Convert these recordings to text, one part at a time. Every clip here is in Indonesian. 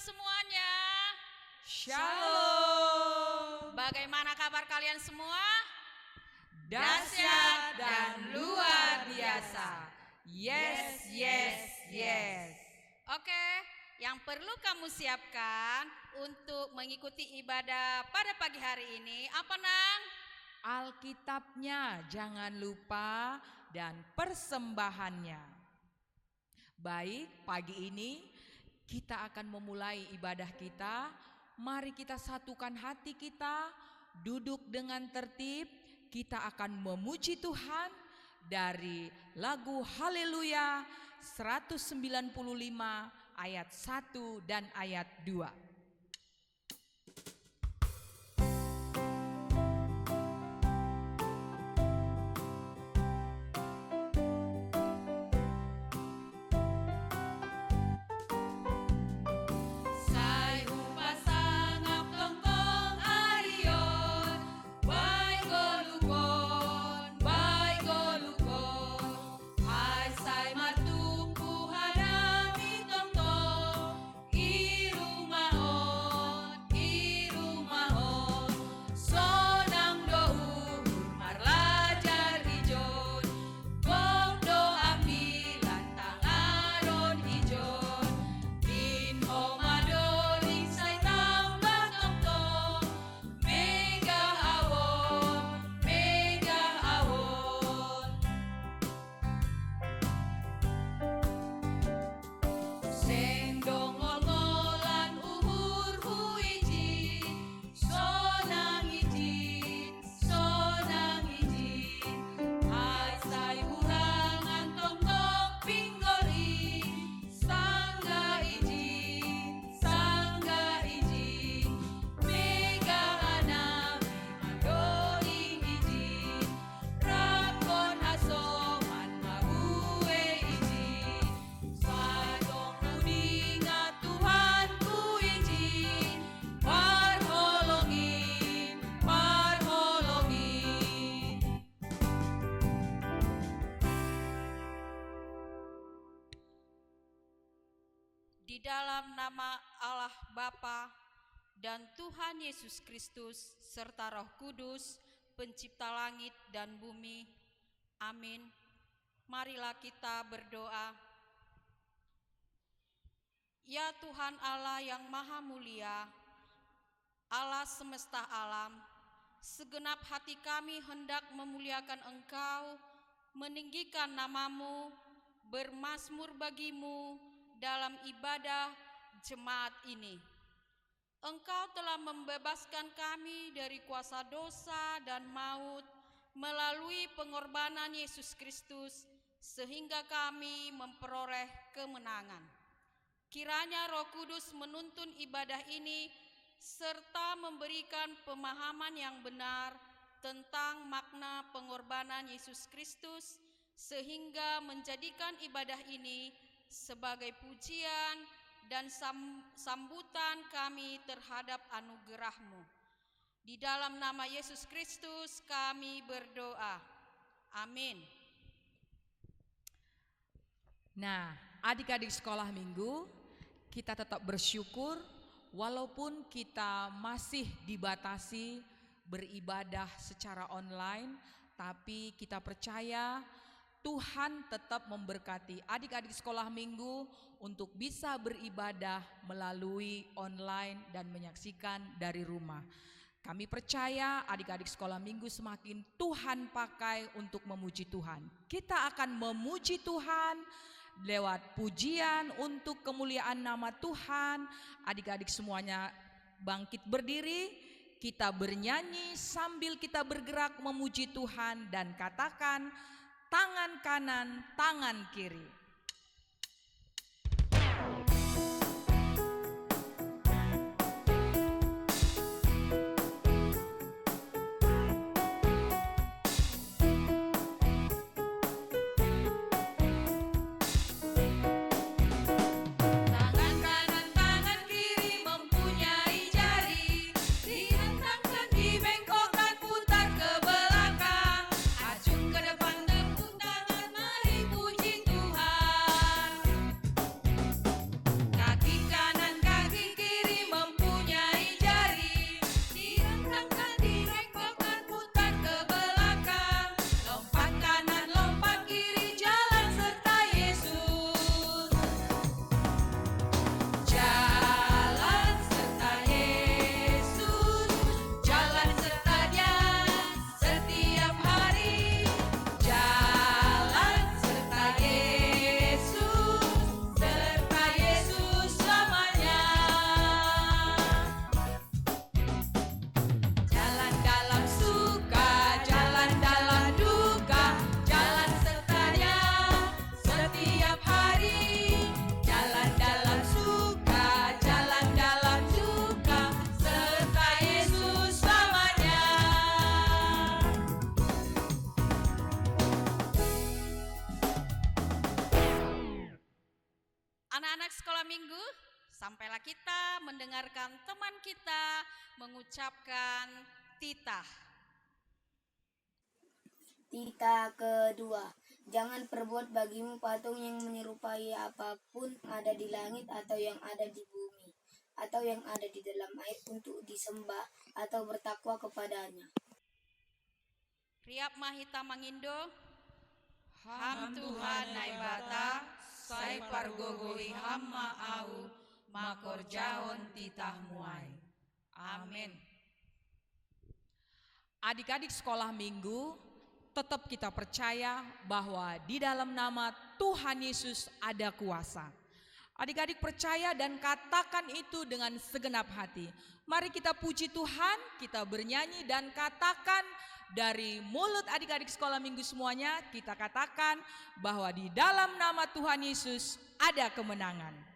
semuanya. Shalom. Bagaimana kabar kalian semua? Dahsyat dan luar biasa. Yes, yes, yes. Oke, yang perlu kamu siapkan untuk mengikuti ibadah pada pagi hari ini apa, Nang? Alkitabnya jangan lupa dan persembahannya. Baik, pagi ini kita akan memulai ibadah kita. Mari kita satukan hati kita, duduk dengan tertib. Kita akan memuji Tuhan dari lagu Haleluya 195 ayat 1 dan ayat 2. Di dalam nama Allah Bapa dan Tuhan Yesus Kristus serta Roh Kudus, pencipta langit dan bumi. Amin. Marilah kita berdoa. Ya Tuhan Allah yang maha mulia, Allah semesta alam, segenap hati kami hendak memuliakan Engkau, meninggikan nama-Mu, bermazmur bagimu dalam ibadah jemaat ini. Engkau telah membebaskan kami dari kuasa dosa dan maut melalui pengorbanan Yesus Kristus, sehingga kami memperoleh kemenangan. Kiranya Roh Kudus menuntun ibadah ini serta memberikan pemahaman yang benar tentang makna pengorbanan Yesus Kristus, sehingga menjadikan ibadah ini sebagai pujian dan sambutan kami terhadap anugerah-Mu. Di dalam nama Yesus Kristus kami berdoa. Amin. Nah, adik-adik sekolah minggu, kita tetap bersyukur walaupun kita masih dibatasi beribadah secara online, tapi kita percaya Tuhan tetap memberkati adik-adik sekolah minggu untuk bisa beribadah melalui online dan menyaksikan dari rumah. Kami percaya adik-adik sekolah minggu semakin Tuhan pakai untuk memuji Tuhan. Kita akan memuji Tuhan lewat pujian untuk kemuliaan nama Tuhan. Adik-adik semuanya bangkit berdiri, kita bernyanyi sambil kita bergerak memuji Tuhan dan katakan, tangan kanan, tangan kiri. Puji Tuhan. Anak-anak sekolah minggu, sampailah kita mendengarkan teman kita mengucapkan titah. Titah kedua, jangan perbuat bagimu patung yang menyerupai apapun ada di langit atau yang ada di bumi atau yang ada di dalam air untuk disembah atau bertakwa kepadanya. Riap mahita mangindo, ham Tuhan naibata, sai pargogoi hamma au, makor jahon titah muai. Amin. Adik-adik sekolah minggu, tetap kita percaya bahwa di dalam nama Tuhan Yesus ada kuasa. Adik-adik percaya dan katakan itu dengan segenap hati. Mari kita puji Tuhan, kita bernyanyi dan katakan dari mulut adik-adik sekolah minggu semuanya, kita katakan bahwa di dalam nama Tuhan Yesus ada kemenangan.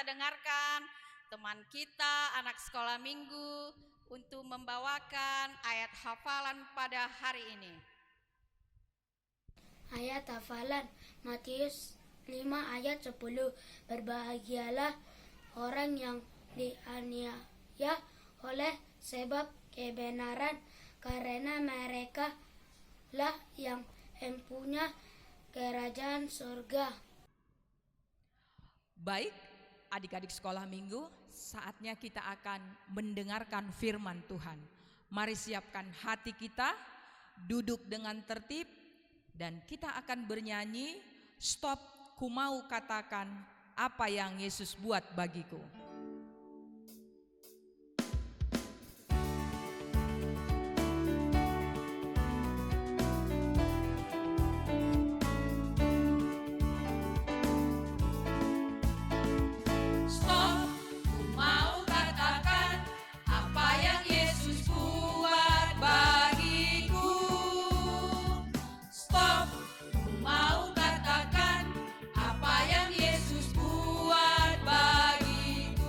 Dengarkan teman kita anak sekolah minggu untuk membawakan ayat hafalan pada hari ini. Ayat hafalan Matius 5 ayat 10. Berbahagialah orang yang dianiaya oleh sebab kebenaran, karena mereka lah yang mempunyai kerajaan surga. Baik, adik-adik sekolah minggu, saatnya kita akan mendengarkan firman Tuhan. Mari siapkan hati kita, duduk dengan tertib, dan kita akan bernyanyi, stop, ku mau katakan apa yang Yesus buat bagiku. Mau katakan apa yang Yesus buat bagiku.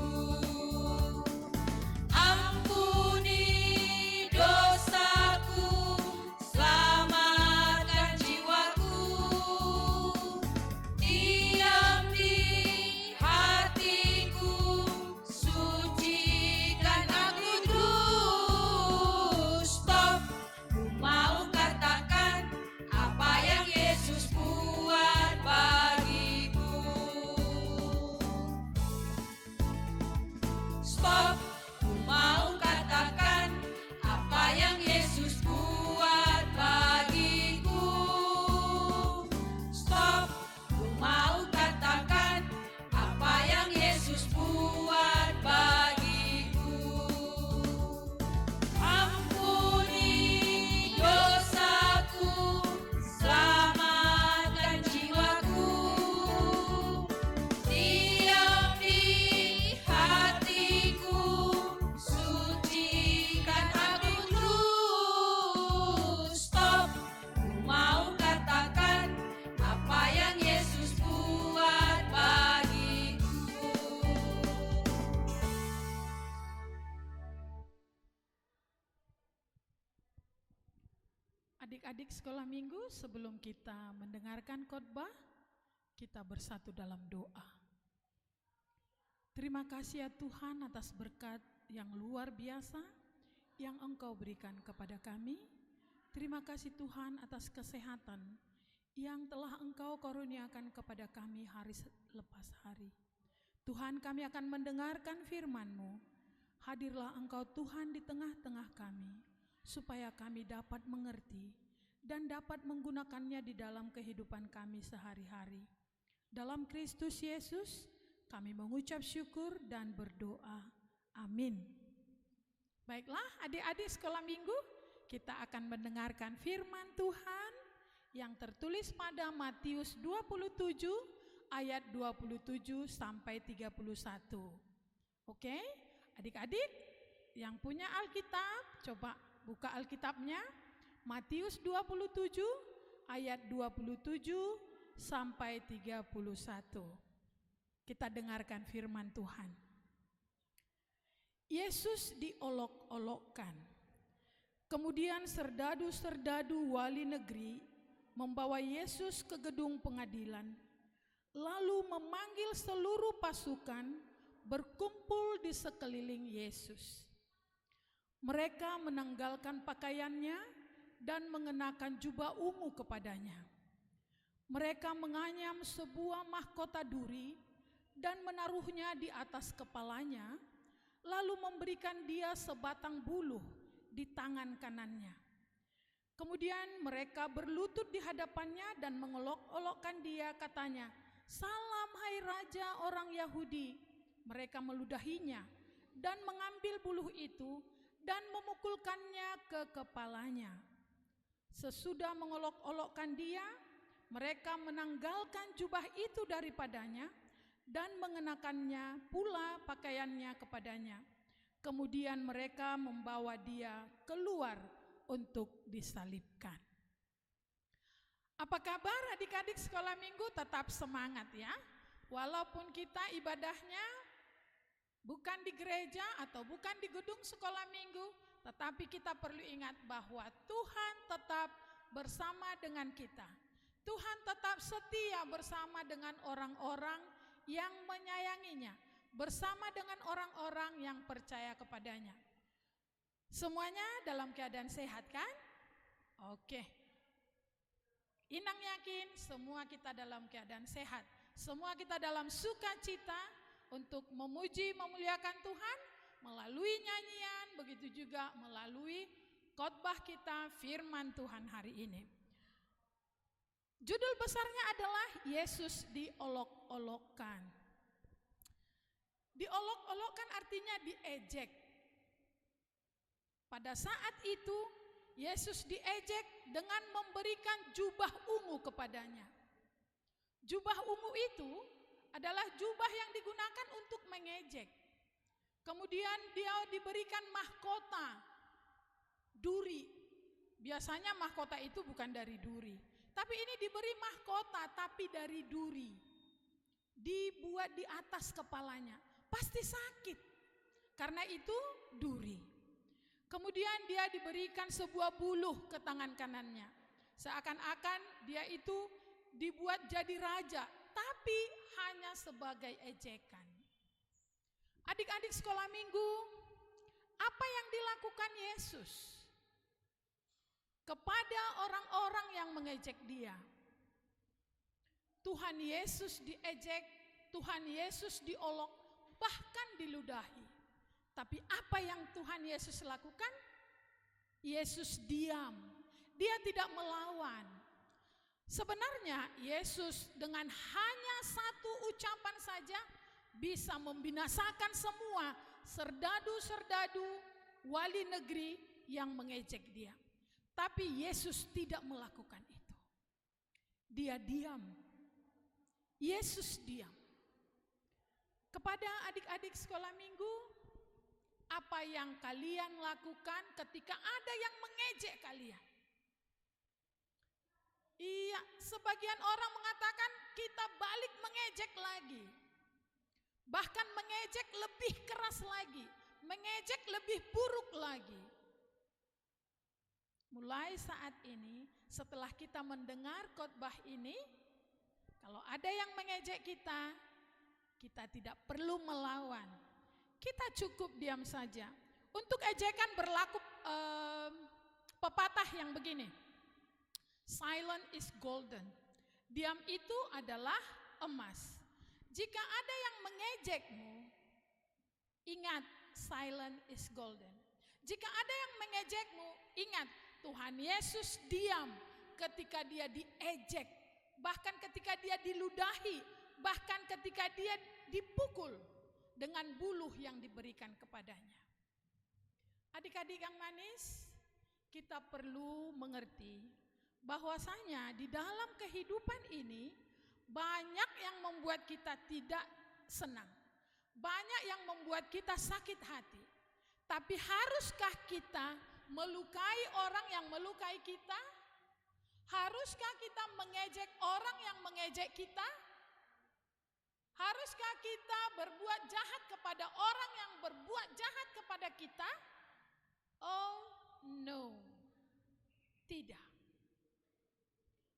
Adik-adik sekolah minggu, sebelum kita mendengarkan khotbah, kita bersatu dalam doa. Terima kasih ya Tuhan atas berkat yang luar biasa yang Engkau berikan kepada kami. Terima kasih Tuhan atas kesehatan yang telah Engkau karuniakan kepada kami hari lepas hari. Tuhan, kami akan mendengarkan firman-Mu. Hadirlah Engkau Tuhan di tengah-tengah kami, supaya kami dapat mengerti dan dapat menggunakannya di dalam kehidupan kami sehari-hari. Dalam Kristus Yesus, kami mengucap syukur dan berdoa. Amin. Baiklah, adik-adik sekolah minggu, kita akan mendengarkan firman Tuhan yang tertulis pada Matius 27 ayat 27 sampai 31. Oke, adik-adik yang punya Alkitab, coba buka Alkitabnya, Matius 27 ayat 27 sampai 31. Kita dengarkan firman Tuhan. Yesus diolok-olokkan. Kemudian serdadu-serdadu wali negeri membawa Yesus ke gedung pengadilan, lalu memanggil seluruh pasukan berkumpul di sekeliling Yesus. Mereka menanggalkan pakaiannya dan mengenakan jubah ungu kepadanya. Mereka menganyam sebuah mahkota duri dan menaruhnya di atas kepalanya, lalu memberikan dia sebatang buluh di tangan kanannya. Kemudian mereka berlutut di hadapannya dan mengolok-olokkan dia, katanya, "Salam hai Raja orang Yahudi." Mereka meludahinya dan mengambil buluh itu dan memukulkannya ke kepalanya. Sesudah mengolok-olokkan dia, mereka menanggalkan jubah itu daripadanya dan mengenakannya pula pakaiannya kepadanya. Kemudian mereka membawa dia keluar untuk disalibkan. Apa kabar adik-adik sekolah minggu? Tetap semangat ya. Walaupun kita ibadahnya bukan di gereja atau bukan di gedung sekolah minggu, tetapi kita perlu ingat bahwa Tuhan tetap bersama dengan kita. Tuhan tetap setia bersama dengan orang-orang yang menyayanginya, bersama dengan orang-orang yang percaya kepadanya. Semuanya dalam keadaan sehat kan? Oke. Inang yakin semua kita dalam keadaan sehat. Semua kita dalam sukacita untuk memuji, memuliakan Tuhan melalui nyanyian, begitu juga melalui khotbah kita firman Tuhan hari ini. Judul besarnya adalah Yesus diolok-olokkan. Diolok-olokkan artinya diejek. Pada saat itu Yesus diejek dengan memberikan jubah ungu kepadanya. Jubah ungu itu adalah jubah yang digunakan untuk mengejek. Kemudian dia diberikan mahkota duri. Biasanya mahkota itu bukan dari duri, tapi ini diberi mahkota tapi dari duri. Dibuat di atas kepalanya. Pasti sakit. Karena itu duri. Kemudian dia diberikan sebuah buluh ke tangan kanannya. Seakan-akan dia itu dibuat jadi raja, tapi hanya sebagai ejekan. Adik-adik sekolah minggu, apa yang dilakukan Yesus kepada orang-orang yang mengejek dia? Tuhan Yesus diejek, Tuhan Yesus diolok, bahkan diludahi. Tapi apa yang Tuhan Yesus lakukan? Yesus diam. Dia tidak melawan. Sebenarnya Yesus dengan hanya satu ucapan saja bisa membinasakan semua serdadu-serdadu wali negeri yang mengejek dia. Tapi Yesus tidak melakukan itu. Dia diam. Yesus diam. Kepada adik-adik sekolah minggu, apa yang kalian lakukan ketika ada yang mengejek kalian? Iya, sebagian orang mengatakan kita balik mengejek lagi. Bahkan mengejek lebih keras lagi, mengejek lebih buruk lagi. mulai saat ini setelah kita mendengar khotbah ini, kalau ada yang mengejek kita, kita tidak perlu melawan. Kita cukup diam saja. Untuk ejekan berlaku pepatah yang begini. Silent is golden. Diam itu adalah emas. Jika ada yang mengejekmu, ingat, silent is golden. Jika ada yang mengejekmu, ingat, Tuhan Yesus diam ketika dia diejek, bahkan ketika dia diludahi, bahkan ketika dia dipukul dengan buluh yang diberikan kepadanya. Adik-adik yang manis, kita perlu mengerti bahwasanya di dalam kehidupan ini banyak yang membuat kita tidak senang, banyak yang membuat kita sakit hati. Tapi haruskah kita melukai orang yang melukai kita? Haruskah kita mengejek orang yang mengejek kita? Haruskah kita berbuat jahat kepada orang yang berbuat jahat kepada kita? Oh no, tidak.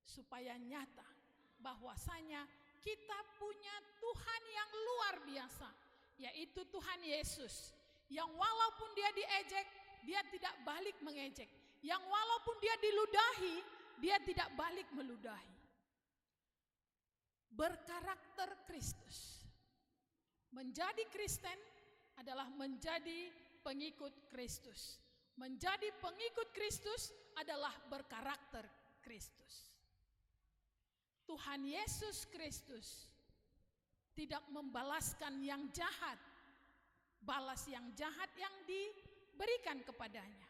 Supaya nyata bahwasanya kita punya Tuhan yang luar biasa, yaitu Tuhan Yesus, yang walaupun dia diejek, dia tidak balik mengejek. Yang walaupun dia diludahi, dia tidak balik meludahi. Berkarakter Kristus. Menjadi Kristen adalah menjadi pengikut Kristus. Menjadi pengikut Kristus adalah berkarakter Kristus. Tuhan Yesus Kristus tidak membalaskan yang jahat, balas yang jahat yang diberikan kepadanya.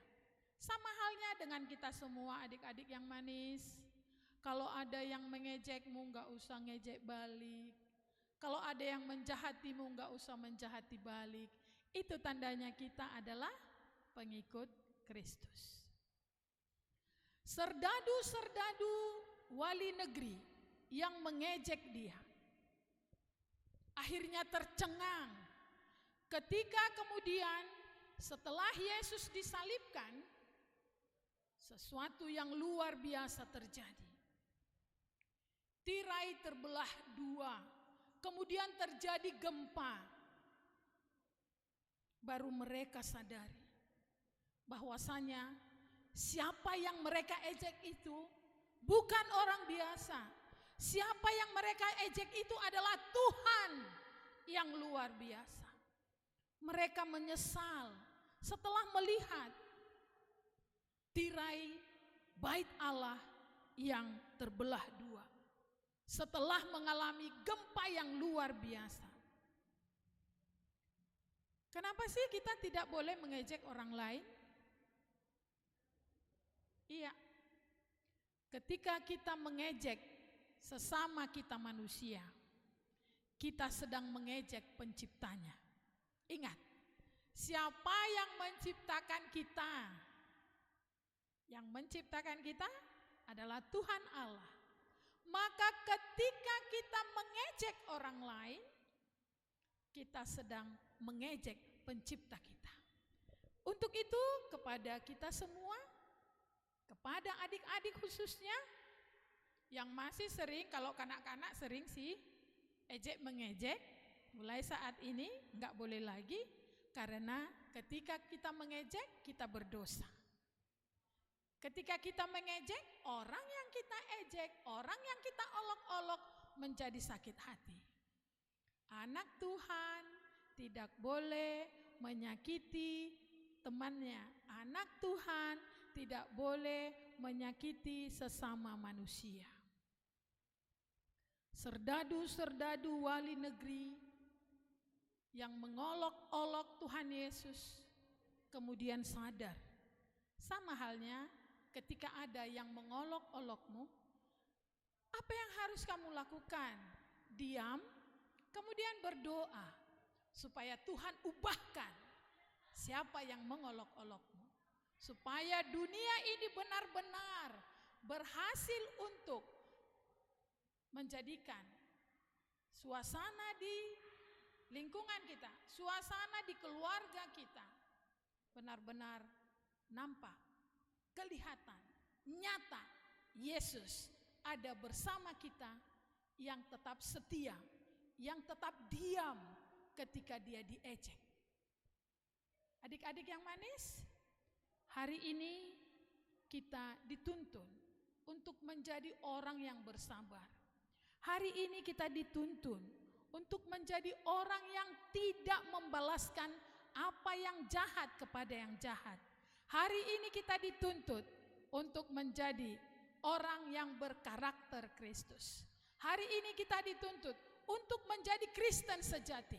Sama halnya dengan kita semua adik-adik yang manis. Kalau ada yang mengejekmu, gak usah ngejek balik. Kalau ada yang menjahatimu, gak usah menjahati balik. Itu tandanya kita adalah pengikut Kristus. Serdadu-serdadu wali negeri yang mengejek dia akhirnya tercengang ketika kemudian setelah Yesus disalibkan, sesuatu yang luar biasa terjadi. Tirai terbelah dua, kemudian terjadi gempa. Baru mereka sadari bahwasanya siapa yang mereka ejek itu bukan orang biasa. Siapa yang mereka ejek itu adalah Tuhan yang luar biasa. Mereka menyesal setelah melihat tirai bait Allah yang terbelah dua. Setelah mengalami gempa yang luar biasa. Kenapa sih kita tidak boleh mengejek orang lain? Iya. Ketika kita mengejek sesama kita manusia, kita sedang mengejek penciptanya. Ingat, siapa yang menciptakan kita? Yang menciptakan kita adalah Tuhan Allah. Maka ketika kita mengejek orang lain, kita sedang mengejek pencipta kita. Untuk itu kepada kita semua, kepada adik-adik khususnya, yang masih sering, kalau kanak-kanak sering sih ejek mengejek, mulai saat ini enggak boleh lagi, karena ketika kita mengejek kita berdosa. Ketika kita mengejek, orang yang kita ejek, orang yang kita olok-olok menjadi sakit hati. Anak Tuhan tidak boleh menyakiti temannya. Anak Tuhan tidak boleh menyakiti sesama manusia. Serdadu-serdadu wali negeri yang mengolok-olok Tuhan Yesus kemudian sadar. Sama halnya ketika ada yang mengolok-olokmu, apa yang harus kamu lakukan? Diam, kemudian berdoa supaya Tuhan ubahkan siapa yang mengolok-olokmu, supaya dunia ini benar-benar berhasil untuk menjadikan suasana di lingkungan kita, suasana di keluarga kita benar-benar nampak kelihatan, nyata, Yesus ada bersama kita yang tetap setia, yang tetap diam ketika dia diejek. Adik-adik yang manis, hari ini kita dituntun untuk menjadi orang yang bersabar. Hari ini kita dituntun untuk menjadi orang yang tidak membalaskan apa yang jahat kepada yang jahat. Hari ini kita dituntut untuk menjadi orang yang berkarakter Kristus. Hari ini kita dituntut untuk menjadi Kristen sejati.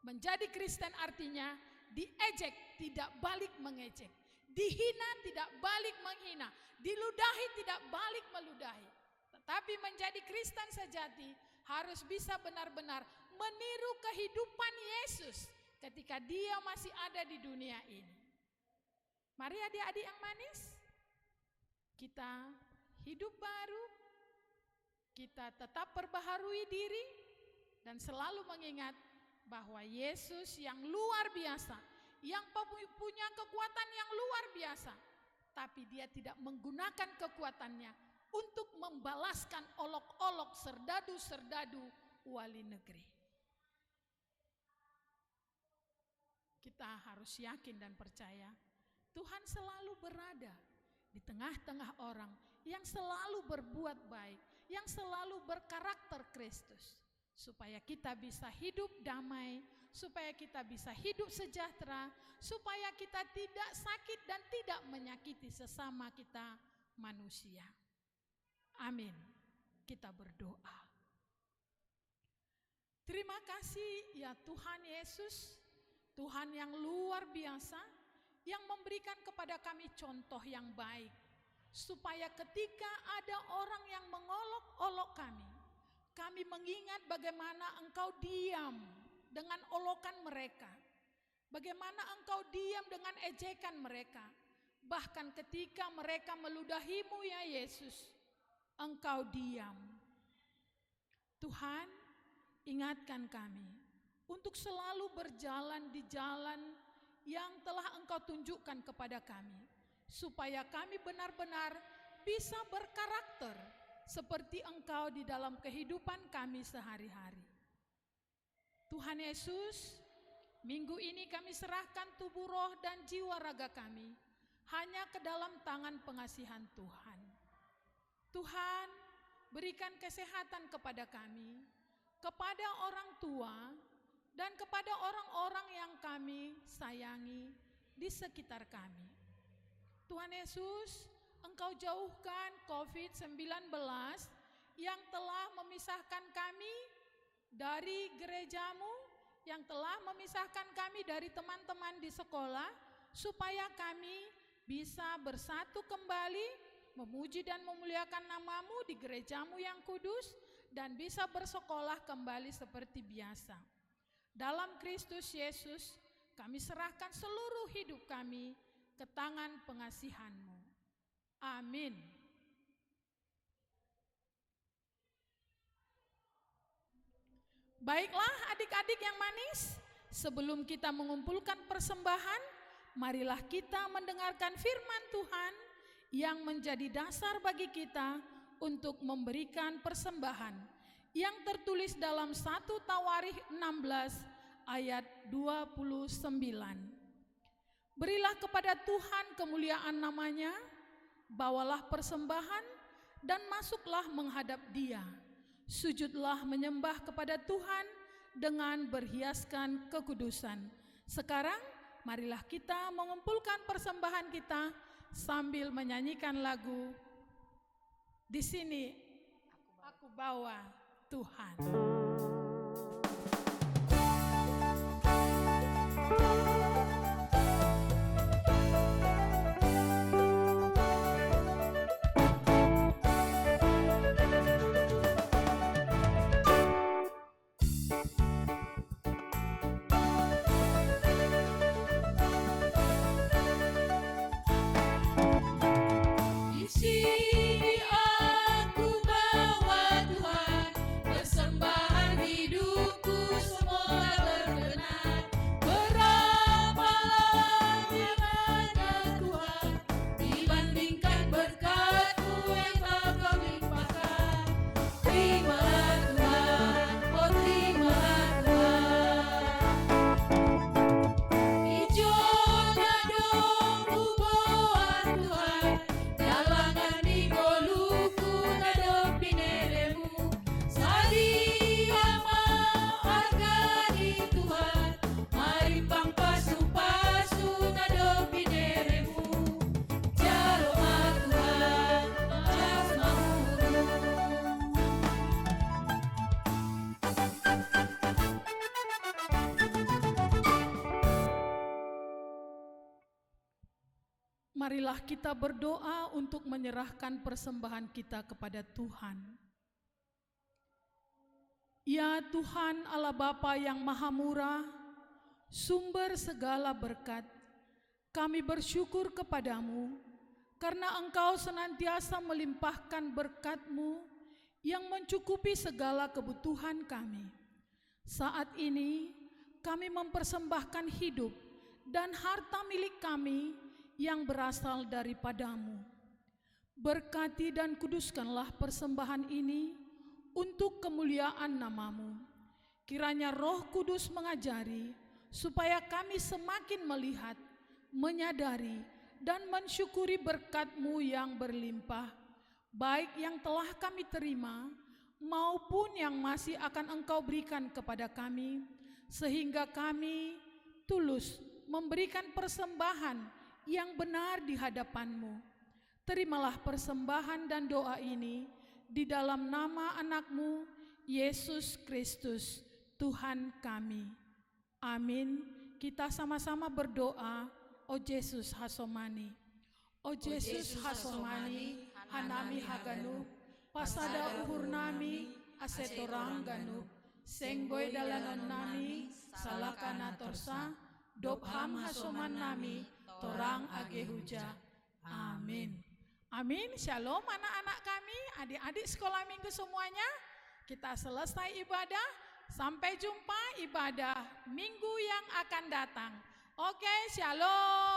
Menjadi Kristen artinya diejek tidak balik mengejek, dihina tidak balik menghina, diludahi tidak balik meludahi. Tetapi menjadi Kristen sejati harus bisa benar-benar meniru kehidupan Yesus ketika dia masih ada di dunia ini. Mari adik-adik yang manis, kita hidup baru, kita tetap perbaharui diri dan selalu mengingat bahwa Yesus yang luar biasa, yang punya kekuatan yang luar biasa, tapi dia tidak menggunakan kekuatannya untuk membalaskan olok-olok serdadu-serdadu wali negeri. Kita harus yakin dan percaya Tuhan selalu berada di tengah-tengah orang yang selalu berbuat baik, yang selalu berkarakter Kristus, supaya kita bisa hidup damai, supaya kita bisa hidup sejahtera, supaya kita tidak sakit dan tidak menyakiti sesama kita manusia. Amin. Kita berdoa. Terima kasih ya Tuhan Yesus, Tuhan yang luar biasa, yang memberikan kepada kami contoh yang baik, supaya ketika ada orang yang mengolok-olok kami mengingat bagaimana Engkau diam dengan olokan mereka, bagaimana Engkau diam dengan ejekan mereka, bahkan ketika mereka meludahimu ya Yesus, Engkau diam. Tuhan, ingatkan kami untuk selalu berjalan di jalan yang telah Engkau tunjukkan kepada kami, supaya kami benar-benar bisa berkarakter seperti Engkau di dalam kehidupan kami sehari-hari. Tuhan Yesus, minggu ini kami serahkan tubuh, roh, dan jiwa raga kami hanya ke dalam tangan pengasihan Tuhan. Tuhan, berikan kesehatan kepada kami, kepada orang tua, dan kepada orang-orang yang kami sayangi di sekitar kami. Tuhan Yesus, Engkau jauhkan COVID-19 yang telah memisahkan kami dari gerejamu, yang telah memisahkan kami dari teman-teman di sekolah, supaya kami bisa bersatu kembali, memuji dan memuliakan namamu di gerejamu yang kudus, dan bisa bersekolah kembali seperti biasa. Dalam Kristus Yesus, kami serahkan seluruh hidup kami ke tangan pengasihan-Mu. Amin. Baiklah adik-adik yang manis, sebelum kita mengumpulkan persembahan, marilah kita mendengarkan firman Tuhan yang menjadi dasar bagi kita untuk memberikan persembahan, yang tertulis dalam 1 Tawarikh 16 ayat 29. Berilah kepada Tuhan kemuliaan namanya, bawalah persembahan dan masuklah menghadap Dia. Sujudlah menyembah kepada Tuhan dengan berhiaskan kekudusan. Sekarang marilah kita mengumpulkan persembahan kita sambil menyanyikan lagu "Di Sini Aku Bawa Tuhan". Di sini aku bawa Tuhan, persembahan Marilah kita berdoa untuk menyerahkan persembahan kita kepada Tuhan. Ya Tuhan Allah Bapa yang Maha Murah, sumber segala berkat, kami bersyukur kepadamu karena Engkau senantiasa melimpahkan berkat-Mu yang mencukupi segala kebutuhan kami. Saat ini kami mempersembahkan hidup dan harta milik kami yang berasal daripadamu. Berkati dan kuduskanlah persembahan ini untuk kemuliaan nama-Mu. Kiranya Roh Kudus mengajari supaya kami semakin melihat, menyadari, dan mensyukuri berkat-Mu yang berlimpah, baik yang telah kami terima maupun yang masih akan Engkau berikan kepada kami, sehingga kami tulus memberikan persembahan yang benar di hadapan-Mu. Terimalah persembahan dan doa ini di dalam nama anak-Mu, Yesus Kristus, Tuhan kami. Amin. Kita sama-sama berdoa. O Yesus hasomani. O Yesus hasomani, hanami haganu, pasada uhur nami, asetorang ganu, sengboy dalanon nami, salakana torsa, dobham hasoman nami, torang agehuja. Amin. Amin. Shalom anak-anak kami, adik-adik sekolah minggu semuanya. Kita selesai ibadah. Sampai jumpa ibadah minggu yang akan datang. Oke, shalom.